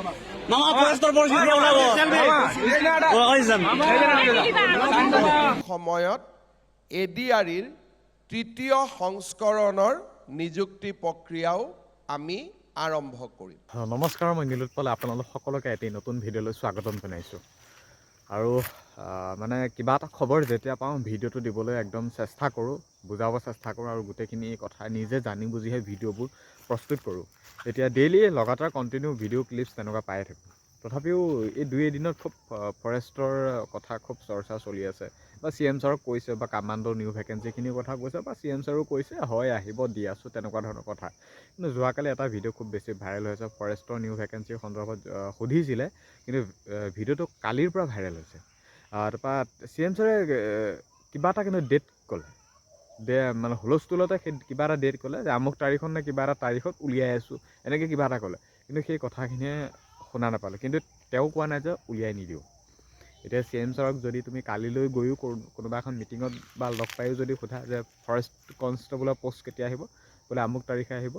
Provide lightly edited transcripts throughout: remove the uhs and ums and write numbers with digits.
মামা ফৰেষ্টৰ পৰিস্থিতি ওলাব সময়ত এডিআৰিৰ তৃতীয় সংস্কৰণৰ নিযুক্তি প্ৰক্ৰিয়াও আমি আৰম্ভ কৰিম। নমস্কাৰ, মই নীলোৎপল আপোনালোক সকলোকে এটি নতুন ভিডিঅ'লৈ স্বাগতম জনাইছোঁ। আৰু মানে কিবা এটা খবৰ যেতিয়া পাওঁ ভিডিঅ'টো দিবলৈ একদম চেষ্টা কৰোঁ, বুজাব চেষ্টা কৰোঁ আৰু গোটেইখিনি কথা নিজে জানি বুজিহে ভিডিঅ'বোৰ প্ৰস্তুত কৰোঁ। এতিয়া ডেইলি লগাতাৰ কণ্টিনিউ ভিডিঅ' ক্লিপছ তেনেকুৱা পায়ে থাকোঁ। তথাপিও এই দুই এদিনত খুব ফৰেষ্টৰ কথা খুব চৰ্চা চলি আছে, বা CM ছাৰক কৈছে, বা কামাণ্ডো নিউ ভেকেঞ্চিখিনিৰ কথা কৈছে, বা CM ছাৰো কৈছে হয় আহিব দি আছোঁ, তেনেকুৱা ধৰণৰ কথা। কিন্তু যোৱাকালি এটা ভিডিঅ' খুব বেছি ভাইৰেল হৈছে, ফৰেষ্টৰ নিউ ভেকেঞ্চিৰ সন্দৰ্ভত সুধিছিলে, কিন্তু ভিডিঅ'টো কালিৰ পৰা ভাইৰেল হৈছে। তাৰপৰা CM ছাৰে কিবা এটা কিন্তু ডেট ক'লে, মানে হুলস্থুলতে সেই কিবা এটা ডেট ক'লে যে আমুক তাৰিখত নে কিবা এটা তাৰিখত উলিয়াই আছোঁ, এনেকৈ কিবা এটা ক'লে। কিন্তু সেই কথাখিনিয়ে শুনা নাপালোঁ, কিন্তু তেওঁ কোৱা নাই যে উলিয়াই নিদিওঁ। এতিয়া CM ছাৰক যদি তুমি কালিলৈ গৈও কোনোবা এখন মিটিঙত বা লগ পায়ো যদি সোধা যে ফৰেষ্ট কনষ্টেবলৰ পষ্ট কেতিয়া আহিব, বোলে আমুক তাৰিখে আহিব,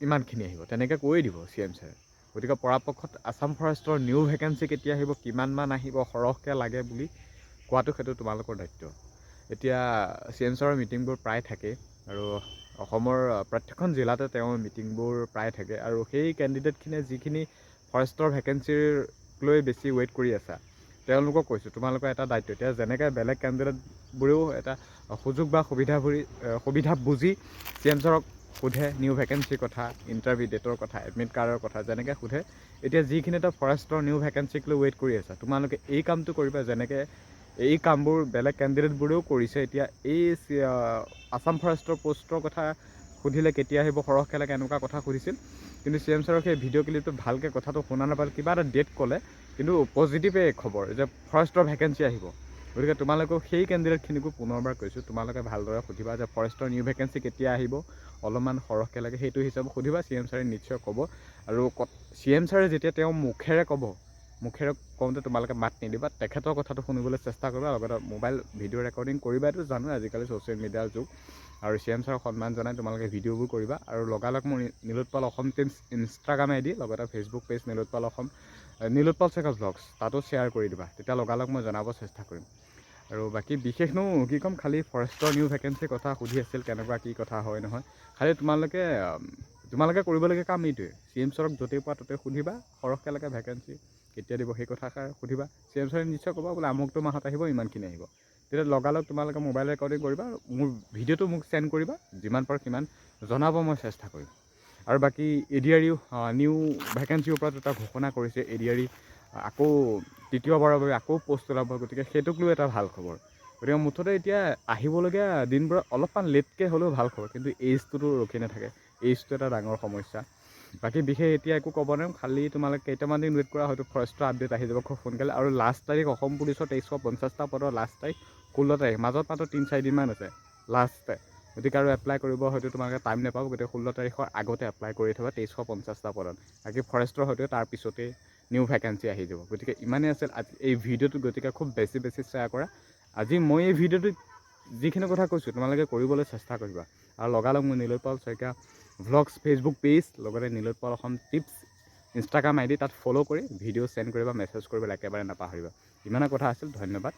ইমানখিনি আহিব, তেনেকৈ কৈয়ে দিব CM ছাৰে। গতিকে পৰাপক্ষত আছাম ফৰেষ্টৰ নিউ ভেকেঞ্চি কেতিয়া আহিব, কিমানমান আহিব, সৰহকৈ লাগে বুলি কোৱাটো সেইটো তোমালোকৰ দায়িত্ব। এতিয়া CM ছাৰৰ মিটিংবোৰ প্ৰায় থাকে, আৰু অসমৰ প্ৰত্যেকখন জিলাতে তেওঁৰ মিটিংবোৰ প্ৰায় থাকে, আৰু সেই কেণ্ডিডেটখিনিয়ে যিখিনি ফৰেষ্টৰ ভেকেঞ্চিৰ লৈ বেছি ৱেইট কৰি আছা, তেওঁলোকক কৈছোঁ তোমালোকৰ এটা দায়িত্ব। এতিয়া যেনেকৈ বেলেগ কেণ্ডিডেটবোৰেও এটা সুযোগ বা সুবিধা বুজি CM ছাৰক সোধে নিউ ভেকেঞ্চিৰ কথা, ইণ্টাৰভিউ ডেটৰ কথা, এডমিট কাৰ্ডৰ কথা যেনেকৈ সোধে, এতিয়া যিখিনি এটা ফৰেষ্টৰ নিউ ভেকেঞ্চিক লৈ ৱেইট কৰি আছা, তোমালোকে এই কামটো কৰিবা যেনেকৈ এই কামবোৰ বেলেগ কেণ্ডিডেটবোৰেও কৰিছে। এতিয়া এই আছাম ফৰেষ্টৰ পষ্টৰ কথা সুধিলে কেতিয়া আহিব, সৰহকৈ লাগে, এনেকুৱা কথা সুধিছিল। কিন্তু CM ছাৰক সেই ভিডিঅ' ক্লিপটোত ভালকৈ কথাটো শুনা নাপালে, কিবা এটা ডেট ক'লে, কিন্তু পজিটিভে খবৰ যে ফৰেষ্টৰ ভেকেঞ্চি আহিব। গতিকে তোমালোকেও সেই কেণ্ডিডেটখিনিকো পুনৰবাৰ কৈছোঁ, তোমালোকে ভালদৰে সুধিবা যে ফৰেষ্টৰ নিউ ভেকেঞ্চি কেতিয়া আহিব, অলপমান সৰহকৈ লাগে, সেইটো হিচাপত সুধিবা। CM ছাৰে নিশ্চয় ক'ব। আৰু CM ছাৰে যেতিয়া তেওঁ মুখেৰে ক'ব, মুখেৰে কওঁতে তোমালোকে মাত নিদিবা, তেখেতৰ কথাটো শুনিবলৈ চেষ্টা কৰিবা। লগতে মোবাইল ভিডিঅ' ৰেকৰ্ডিং কৰিবা, এইটো জানো আজিকালি ছ'চিয়েল মিডিয়াৰ যুগ, আৰু CM ছাৰক সন্মান জনাই তোমালোকে ভিডিঅ'বোৰ কৰিবা। আৰু লগালগ মোৰ Nilotpal Assam teams Instagram ID, লগতে Facebook page Nilotpal Assam, Nilotpal checker blogs, তাতো শ্বেয়াৰ কৰি দিবা, তেতিয়া লগালগ মই জনাব চেষ্টা কৰিম। আৰু বাকী বিশেষনো কি ক'ম, খালি ফৰেষ্টৰ নিউ ভেকেঞ্চিৰ কথা সুধি আছিল, কেনেকুৱা কি কথা হয় নহয়। খালি তোমালোকে কৰিবলগীয়া কাম এইটোৱে, CM ছাৰক য'তেই পোৱা ত'তেই সুধিবা, সৰহকৈ লাগে ভেকেঞ্চি কেতিয়া দিব সেই কথাষাৰ সুধিবা। CM ছাৰে নিশ্চয় ক'ব বোলে আমুকটো মাহত আহিব, ইমানখিনি আহিব। তেতিয়া লগালগ তোমালোকে মোবাইল ৰেকৰ্ডিং কৰিবা, মোৰ ভিডিঅ'টো মোক চেণ্ড কৰিবা, যিমান পাৰোঁ সিমান জনাব মই চেষ্টা কৰিম। আৰু বাকী ADREও নিউ ভেকেঞ্চিৰ ওপৰত এটা ঘোষণা কৰিছে। ADRE আকৌ তৃতীয়বাৰৰ বাবে আকৌ পষ্ট ওলাব, গতিকে সেইটোক লৈ এটা ভাল খবৰ। গতিকে মুঠতে এতিয়া আহিবলগীয়া দিনবোৰত অলপমান লেটকৈ হ'লেও ভাল খবৰ, কিন্তু এইজটোতো ৰখি নাথাকে, এইজটো এটা ডাঙৰ সমস্যা। বাকী বিশেষ এতিয়া একো ক'ব নোৱাৰিম, খালি তোমালোকে কেইটামান দিন ৱেইট কৰা, হয়তো ফৰেষ্টৰ আপডেট আহি যাব খুব সোনকালে। আৰু লাষ্ট তাৰিখ অসম পুলিচৰ 2350টা পদৰ লাষ্ট তাৰিখ 16 তাৰিখ, মাজত মাত্ৰ 3-4 দিনমান আছে লাষ্ট। গতিকে আৰু এপ্লাই কৰিব হয়তো তোমালোকে টাইম নাপাব, গতিকে 16 তাৰিখৰ আগতে এপ্লাই কৰি থ'বা 2350টা পদত। বাকী ফৰেষ্টৰ হয়তো তাৰ পিছতেই নিউ ভেকেঞ্চি আহি যাব। গতিকে ইমানেই আছিল আজি এই ভিডিঅ'টো, গতিকে খুব বেছি শ্বেয়াৰ কৰা। আজি মই এই ভিডিঅ'টোত যিখিনি কথা কৈছোঁ তোমালোকে কৰিবলৈ চেষ্টা কৰিবা। আৰু লগালগ মোৰ Nilotpal Saikia vlogs Facebook page, লগতে Nilotpal Assam tips Instagram ID, তাত ফ'ল' কৰি ভিডিঅ' চেণ্ড কৰিবা, মেছেজ কৰিবলৈ একেবাৰে নাপাহৰিবা। ইমানে কথা আছিল, ধন্যবাদ।